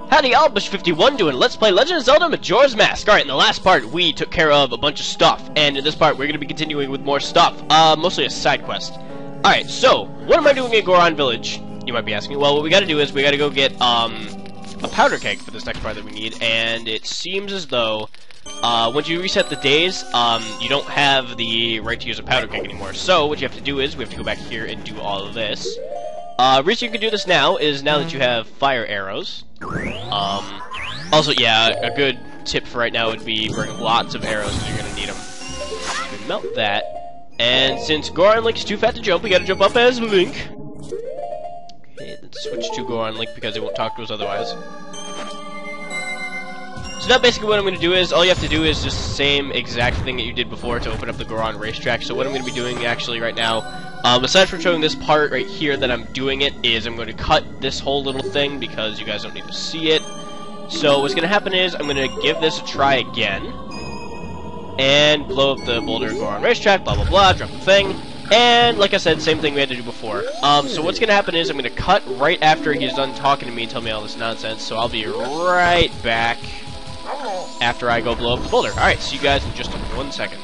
Howdy y'all, Bush51 doing Let's Play Legend of Zelda Majora's Mask. Alright, in the last part, we took care of a bunch of stuff, and in this part, we're going to be continuing with more stuff. Mostly a side quest. Alright, so, what am I doing in Goron Village? You might be asking. Well, what we gotta do is, we gotta go get, a powder keg for this next part that we need, and it seems as though, once you reset the days, you don't have the right to use a powder keg anymore. So, what you have to do is, we have to go back here and do all of this. Reason you can do this now is now that you have fire arrows. Also, yeah, a good tip for right now would be bring lots of arrows because you're gonna need them. We melt that, and since Goron Link is too fat to jump, we gotta jump up as Link. Okay, let's switch to Goron Link because it won't talk to us otherwise. So now basically what I'm gonna do is, all you have to do is just the same exact thing that you did before to open up the Goron racetrack. So what I'm gonna be doing actually right now, aside from showing this part right here that I'm doing it, is I'm going to cut this whole little thing because you guys don't need to see it. So what's going to happen is I'm going to give this a try again and blow up the boulder Goron racetrack, blah blah blah, drop the thing, and like I said, same thing we had to do before. So what's going to happen is I'm going to cut right after he's done talking to me and tell me all this nonsense, so I'll be right back after I go blow up the boulder. Alright, see you guys in just 1 second.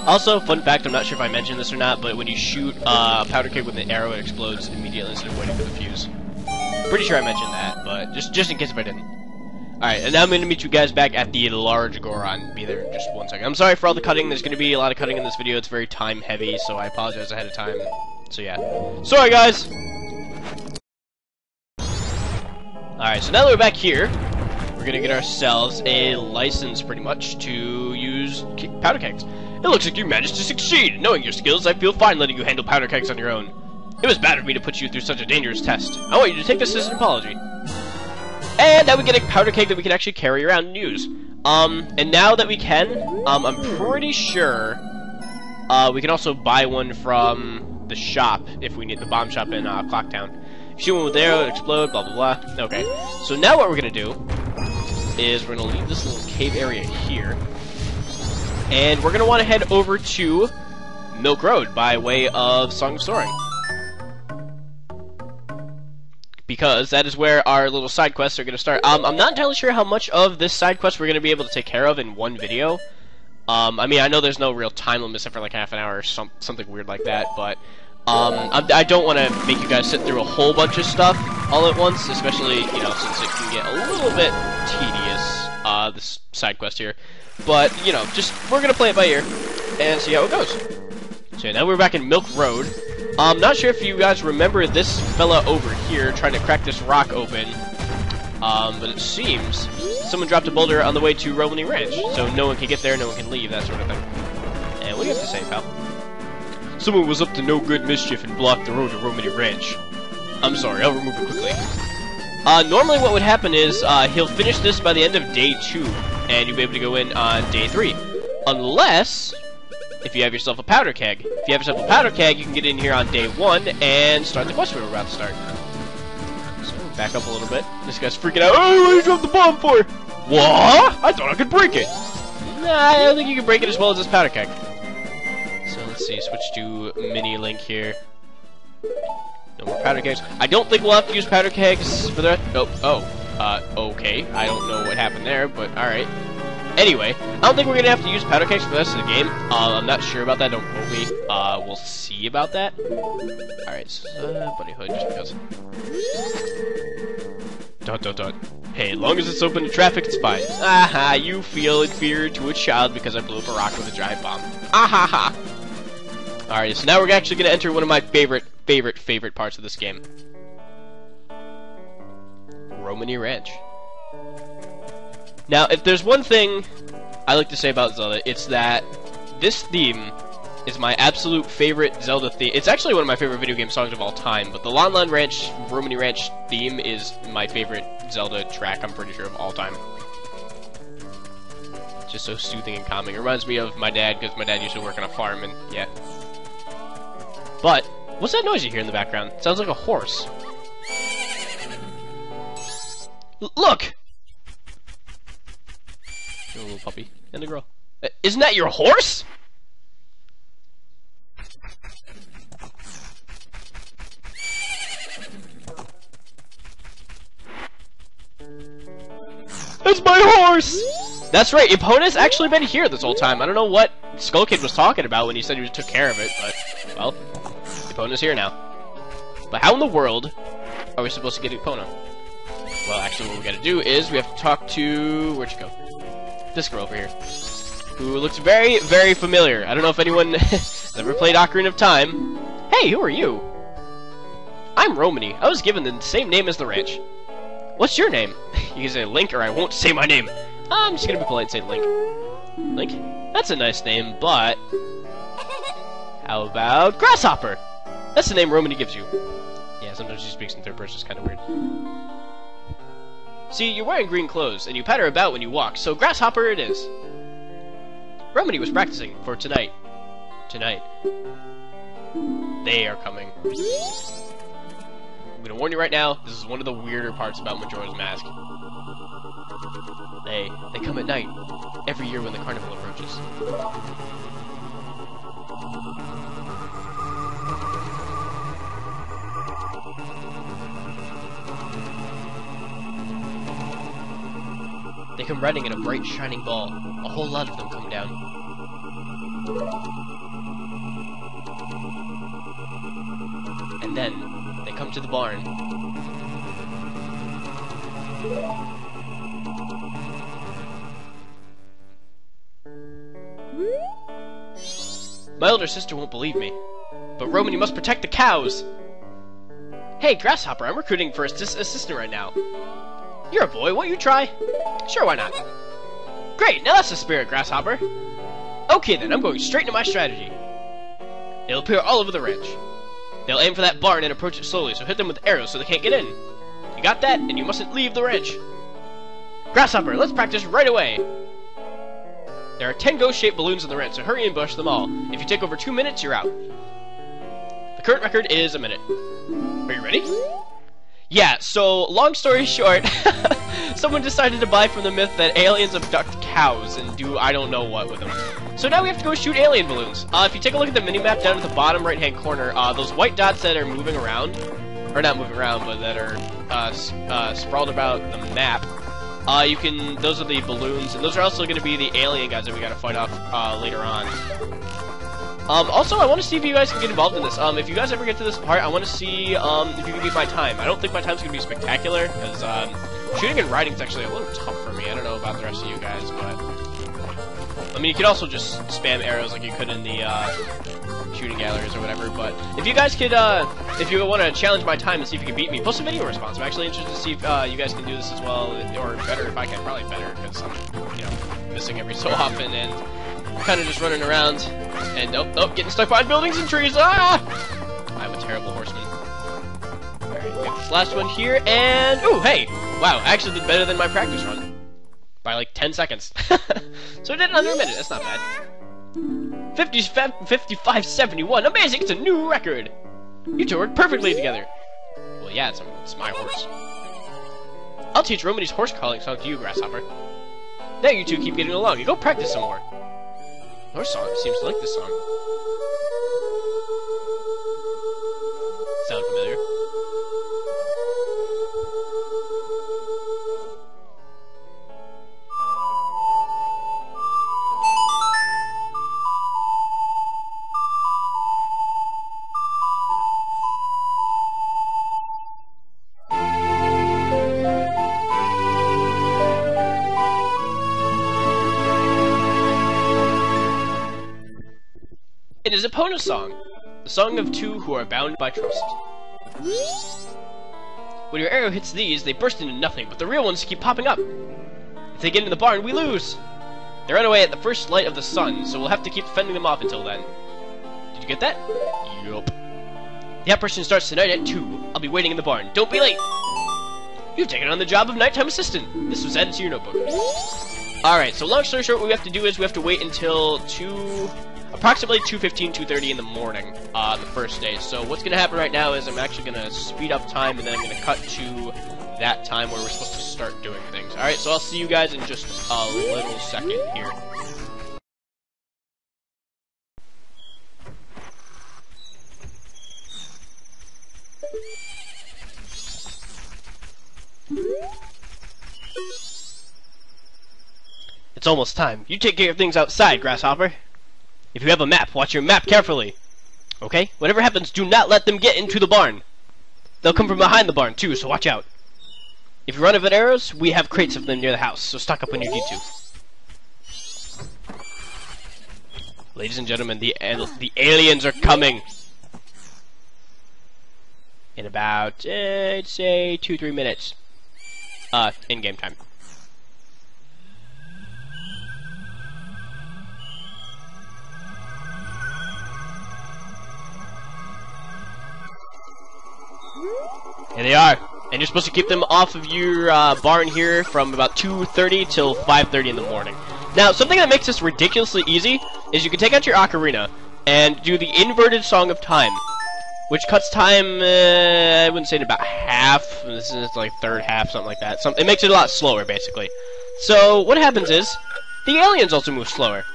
Also, fun fact, I'm not sure if I mentioned this or not, but when you shoot a powder keg with an arrow, it explodes immediately instead of waiting for the fuse. Pretty sure I mentioned that, but just in case if I didn't. Alright, and now I'm going to meet you guys back at the large Goron. Be there in just 1 second. I'm sorry for all the cutting. There's going to be a lot of cutting in this video. It's very time heavy, so I apologize ahead of time. So yeah. Sorry, guys! Alright, so now that we're back here, we're going to get ourselves a license, pretty much, to use powder kegs. It looks like you managed to succeed. Knowing your skills, I feel fine letting you handle powder kegs on your own. It was bad of me to put you through such a dangerous test. I want you to take this as an apology. And now we get a powder keg that we can actually carry around and use. And now that we can, I'm pretty sure we can also buy one from the shop if we need the bomb shop in Clocktown. If you shoot one with arrow, it'll explode, blah blah blah. Okay, so now what we're gonna do is we're gonna leave this little cave area here. And we're going to want to head over to Milk Road by way of Song of Soaring. Because that is where our little side quests are going to start. I'm not entirely sure how much of this side quest we're going to be able to take care of in one video. I mean, I know there's no real time limit except for like half an hour or something weird like that, but I don't want to make you guys sit through a whole bunch of stuff all at once, especially, you know, since it can get a little bit tedious, this side quest here. But, you know, we're gonna play it by ear and see how it goes. So now we're back in Milk Road. I'm not sure if you guys remember this fella over here trying to crack this rock open. But it seems someone dropped a boulder on the way to Romani Ranch. So no one can get there, no one can leave, that sort of thing. And what do you have to say, pal? Someone was up to no good mischief and blocked the road to Romani Ranch. I'm sorry, I'll remove it quickly. Normally what would happen is, he'll finish this by the end of day 2. And you'll be able to go in on day 3. Unless, if you have yourself a powder keg. If you have yourself a powder keg, you can get in here on day 1 and start the quest we're about to start. So, back up a little bit. This guy's freaking out. Oh, what did you drop the bomb for? What? I thought I could break it. Nah, I don't think you can break it as well as this powder keg. So, let's see. Switch to Mini Link here. No more powder kegs. I don't think we'll have to use powder kegs for the... okay. I don't know what happened there, but alright. Anyway, I don't think we're gonna have to use powder kegs for the rest of the game. I'm not sure about that, don't quote me. We'll see about that. Alright, so, Bunny Hood, just because. ... Hey, as long as it's open to traffic, it's fine. Aha, you feel inferior to a child because I blew up a rock with a giant bomb. Ahaha! Alright, so now we're actually gonna enter one of my favorite parts of this game. Romani Ranch. Now, if there's one thing I like to say about Zelda, it's that this theme is my absolute favorite Zelda theme. It's actually one of my favorite video game songs of all time, but the Lon Ranch, Romani Ranch theme is my favorite Zelda track, I'm pretty sure, of all time. It's just so soothing and calming. It reminds me of my dad, because my dad used to work on a farm, and yeah. But, what's that noise you hear in the background? It sounds like a horse. Look! A little puppy and a girl. Isn't that your horse? Where's my horse? That's right, Epona's actually been here this whole time. I don't know what Skull Kid was talking about when he said he took care of it, but, well, Epona's here now. But how in the world are we supposed to get Epona? Well, actually, what we gotta do is we have to talk to... Where'd you go? This girl over here. Who looks very, very familiar. I don't know if anyone has ever played Ocarina of Time. Hey, who are you? I'm Romani. I was given the same name as the ranch. What's your name? You can say Link, or I won't say my name. I'm just gonna be polite and say Link. Link? That's a nice name, but... How about Grasshopper? That's the name Romani gives you. Yeah, sometimes she speaks in third person, it's kind of weird. See, you're wearing green clothes, and you patter about when you walk, so Grasshopper it is. Romani was practicing for tonight. Tonight. They are coming. I'm gonna warn you right now, this is one of the weirder parts about Majora's Mask. They come at night, every year when the carnival approaches. They come riding in a bright, shining ball. A whole lot of them come down. And then, they come to the barn. My older sister won't believe me, but Romani must protect the cows! Hey, Grasshopper, I'm recruiting for assistant right now. You're a boy, won't you try? Sure, why not? Great, now that's the spirit, Grasshopper. Okay then, I'm going straight into my strategy. They'll appear all over the ranch. They'll aim for that barn and approach it slowly, so hit them with arrows so they can't get in. You got that? And you mustn't leave the ranch. Grasshopper, let's practice right away. There are 10 ghost-shaped balloons in the ranch, so hurry and bush them all. If you take over 2 minutes, you're out. The current record is a minute. Are you ready? Yeah, so, long story short, someone decided to buy from the myth that aliens abduct cows and do I don't know what with them. So now we have to go shoot alien balloons. If you take a look at the mini-map down at the bottom right-hand corner, those white dots that are moving around, or not moving around, but that are sprawled about the map, those are the balloons, and those are also going to be the alien guys that we got to fight off later on. Also, I want to see if you guys can get involved in this. If you guys ever get to this part, I want to see if you can beat my time. I don't think my time's going to be spectacular, because shooting and riding is actually a little tough for me. I don't know about the rest of you guys, but... I mean, you could also just spam arrows like you could in the shooting galleries or whatever, but if you guys could, if you want to challenge my time and see if you can beat me, post a video response. I'm actually interested to see if you guys can do this as well, or better if I can. Probably better, because I'm, you know, missing every so often, and kind of just running around, and oh, getting stuck behind buildings and trees. Ah! I'm a terrible horseman. Alright, we have this last one here, and ooh, hey! Wow, I actually did better than my practice run. By like 10 seconds. So I did it under a minute, that's not bad. 55.71, amazing, it's a new record! You two work perfectly together. Well, yeah, it's my horse. I'll teach Romani's horse calling song to you, Grasshopper. Now you two keep getting along, you go practice some more. Horse song seems to like this song. Sound familiar? It is Epona's song, the song of two who are bound by trust. When your arrow hits these, they burst into nothing, but the real ones keep popping up. If they get into the barn, we lose. They run away at the first light of the sun, so we'll have to keep fending them off until then. Did you get that? Yup. The operation starts tonight at 2. I'll be waiting in the barn. Don't be late! You've taken on the job of nighttime assistant. This was added to your notebook. Alright, so long story short, what we have to do is we have to wait until approximately 2:15, 2:30 in the morning, the first day. So what's going to happen right now is I'm actually going to speed up time, and then I'm going to cut to that time where we're supposed to start doing things. Alright, so I'll see you guys in just a little second here. It's almost time. You take care of things outside, Grasshopper. If you have a map, watch your map carefully. Okay? Whatever happens, do not let them get into the barn. They'll come from behind the barn, too, so watch out. If you run out of arrows, we have crates of them near the house, so stock up when you need to. Ladies and gentlemen, the aliens are coming. In about, I'd say, 2-3 minutes. In game time. Here they are. And you're supposed to keep them off of your barn here from about 2:30 till 5:30 in the morning. Now, something that makes this ridiculously easy is you can take out your ocarina and do the inverted Song of Time, which cuts time, I wouldn't say in about half. This is like third half, something like that. It makes it a lot slower, basically. So, what happens is, the aliens also move slower.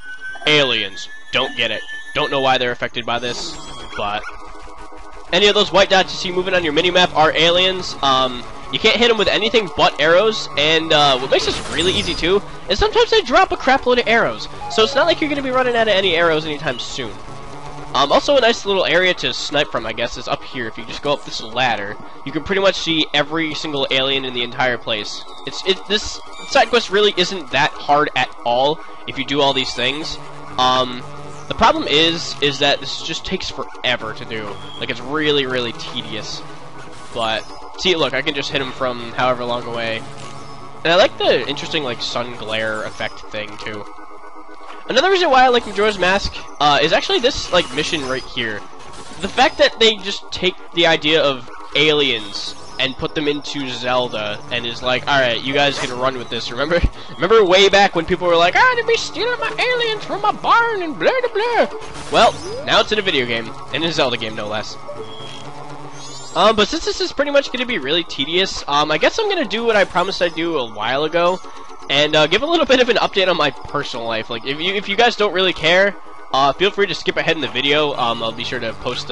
Aliens. Don't get it. Don't know why they're affected by this, but any of those white dots you see moving on your minimap are aliens. You can't hit them with anything but arrows, and what makes this really easy too is sometimes they drop a crap load of arrows, so it's not like you're going to be running out of any arrows anytime soon. Also a nice little area to snipe from, I guess, is up here. If you just go up this ladder, you can pretty much see every single alien in the entire place. This side quest really isn't that hard at all if you do all these things. The problem is that this just takes forever to do. Like, it's really, really tedious. But, see, look, I can just hit him from however long away. And I like the interesting, like, sun glare effect thing, too. Another reason why I like Majora's Mask is actually this, like, mission right here. The fact that they just take the idea of aliens and put them into Zelda and is like, alright, you guys can run with this. Remember way back when people were like, they'd be stealing my aliens from my barn and blah blah blah. Well, now it's in a video game, in a Zelda game no less. But since this is pretty much going to be really tedious, I guess I'm going to do what I promised I'd do a while ago, and give a little bit of an update on my personal life. Like, if you guys don't really care, feel free to skip ahead in the video. I'll be sure to post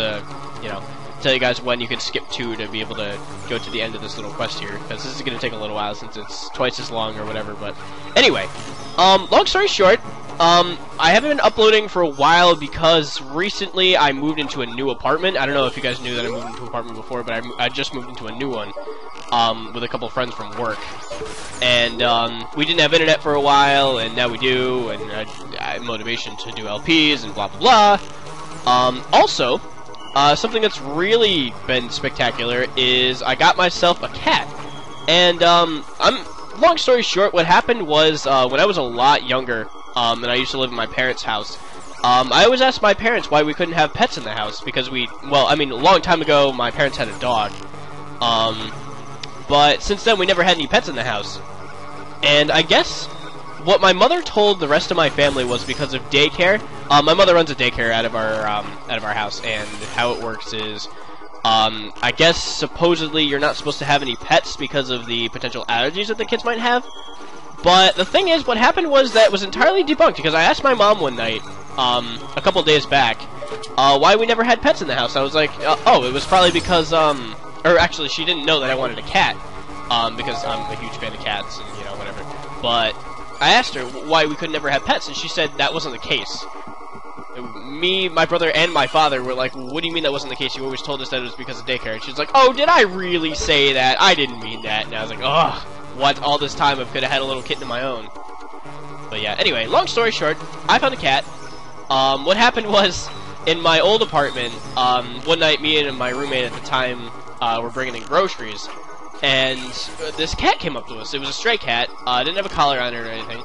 tell you guys when you can skip to be able to go to the end of this little quest here, because this is going to take a little while since it's twice as long or whatever. But anyway, long story short, I haven't been uploading for a while because recently I moved into a new apartment. I don't know if you guys knew that I moved into an apartment before, but I just moved into a new one with a couple friends from work. And we didn't have internet for a while, and now we do, and I have motivation to do LPs and blah blah blah. Also, something that's really been spectacular is I got myself a cat. And long story short, what happened was when I was a lot younger, and I used to live in my parents' house, I always asked my parents why we couldn't have pets in the house, because a long time ago my parents had a dog, but since then we never had any pets in the house. And I guess what my mother told the rest of my family was because of daycare. My mother runs a daycare out of our house, and how it works is, I guess supposedly you're not supposed to have any pets because of the potential allergies that the kids might have. But the thing is, what happened was that was entirely debunked, because I asked my mom one night, a couple days back, why we never had pets in the house. I was like, oh, it was probably because, or actually, she didn't know that I wanted a cat, because I'm a huge fan of cats, and, whatever. But I asked her why we could never have pets, and she said that wasn't the case. Me, my brother, and my father were like, what do you mean that wasn't the case? You always told us that it was because of daycare. And she's like, oh, did I really say that? I didn't mean that. And I was like, ugh, what? All this time I could have had a little kitten of my own. But yeah, anyway, long story short, I found a cat. What happened was, in my old apartment, one night me and my roommate at the time were bringing in groceries. And this cat came up to us. It was a stray cat. Didn't have a collar on it or anything.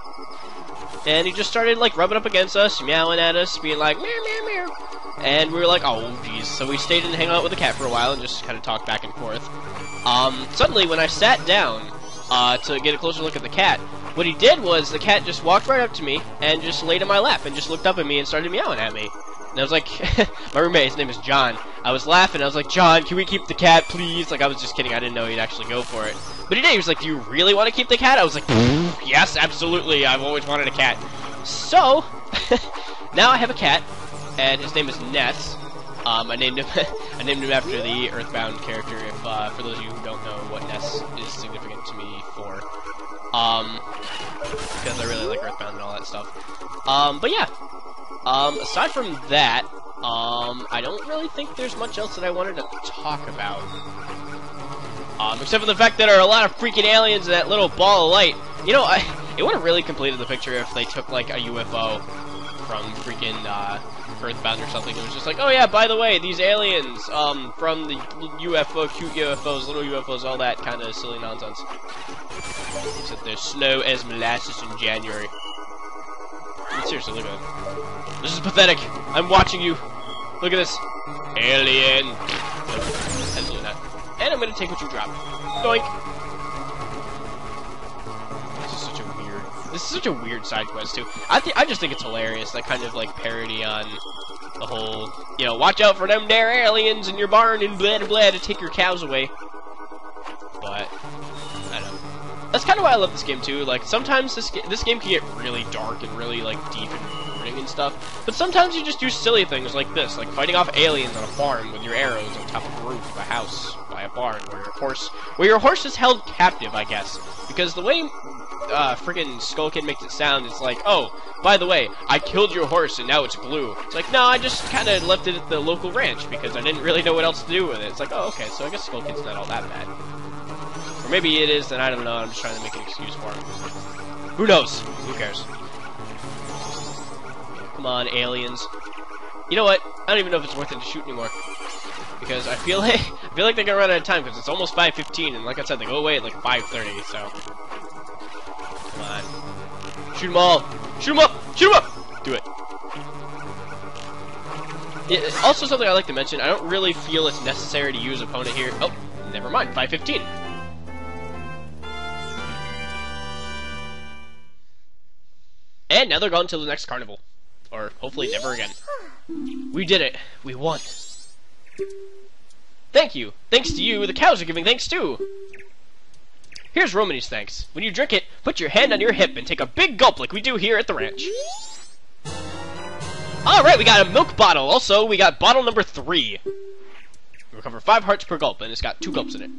And he just started, like, rubbing up against us, meowing at us, being like, meow, meow, meow. And we were like, oh, jeez. So we stayed and hung out with the cat for a while and just kind of talked back and forth. Suddenly, when I sat down to get a closer look at the cat, what he did was the cat just walked right up to me and just laid in my lap and just looked up at me and started meowing at me. And I was like, my roommate, his name is John. I was laughing. I was like, John, can we keep the cat, please? Like, I was just kidding. I didn't know he'd actually go for it. But he did. He was like, do you really want to keep the cat? I was like, yes, absolutely. I've always wanted a cat. So, now I have a cat, and his name is Ness. I named him I named him after the Earthbound character. If for those of you who don't know what Ness is significant to me for, because I really like Earthbound and all that stuff. But yeah, aside from that, I don't really think there's much else that I wanted to talk about. Except for the fact that there are a lot of freaking aliens in that little ball of light. You know, it would have really completed the picture if they took like a UFO from freaking Earthbound or something. It was just like, oh yeah, by the way, these aliens from the UFO, cute UFOs, little UFOs, all that kind of silly nonsense. Except they're slow as molasses in January. I mean, seriously, look at it. This is pathetic. I'm watching you. Look at this. Alien. Nope, absolutely not. And I'm gonna take what you drop. Doink. This is such a weird side quest too. I just think it's hilarious. That kind of like parody on the whole, you know, watch out for them there aliens in your barn and blah blah to take your cows away. But I don't know. That's kind of why I love this game too. Like sometimes this game can get really dark and really like deep and brooding and stuff. But sometimes you just do silly things like this, like fighting off aliens on a farm with your arrows on top of a roof of a house by a barn where your horse is held captive, I guess. Because the way friggin' Skull Kid makes it sound, it's like, oh, by the way, I killed your horse and now it's blue. It's like, no, I just kind of left it at the local ranch because I didn't really know what else to do with it. It's like, oh, okay, so I guess Skull Kid's not all that bad. Or maybe it is, and I don't know, I'm just trying to make an excuse for him. Who knows? Who cares? Come on, aliens. You know what? I don't even know if it's worth it to shoot anymore. Because I feel like they're gonna run out of time because it's almost 5:15, and like I said, they go away at like 5:30. So come on, shoot them all, shoot them up, shoot them up. Do it. Also, something I like to mention: I don't really feel it's necessary to use Epona here. Oh, never mind, 5:15. And now they're gone till the next carnival, or hopefully never again. We did it. We won. Thank you. Thanks to you, the cows are giving thanks too. Here's Romani's thanks. When you drink it, put your hand on your hip and take a big gulp like we do here at the ranch. Alright, we got a milk bottle. Also, we got bottle number 3. We recover 5 hearts per gulp, and it's got 2 gulps in it.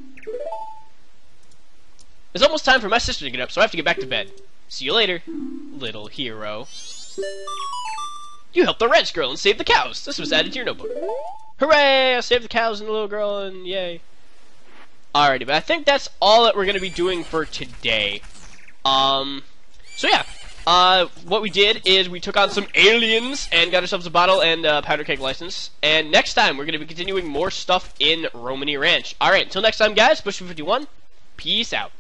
It's almost time for my sister to get up, so I have to get back to bed. See you later, little hero. You helped the ranch girl and saved the cows. This was added to your notebook. Hooray! I saved the cows and the little girl, and yay. Alrighty, but I think that's all that we're going to be doing for today. So yeah. What we did is we took on some aliens and got ourselves a bottle and a powder keg license. And next time, we're going to be continuing more stuff in Romani Ranch. Alright, until next time, guys, Bush51, peace out.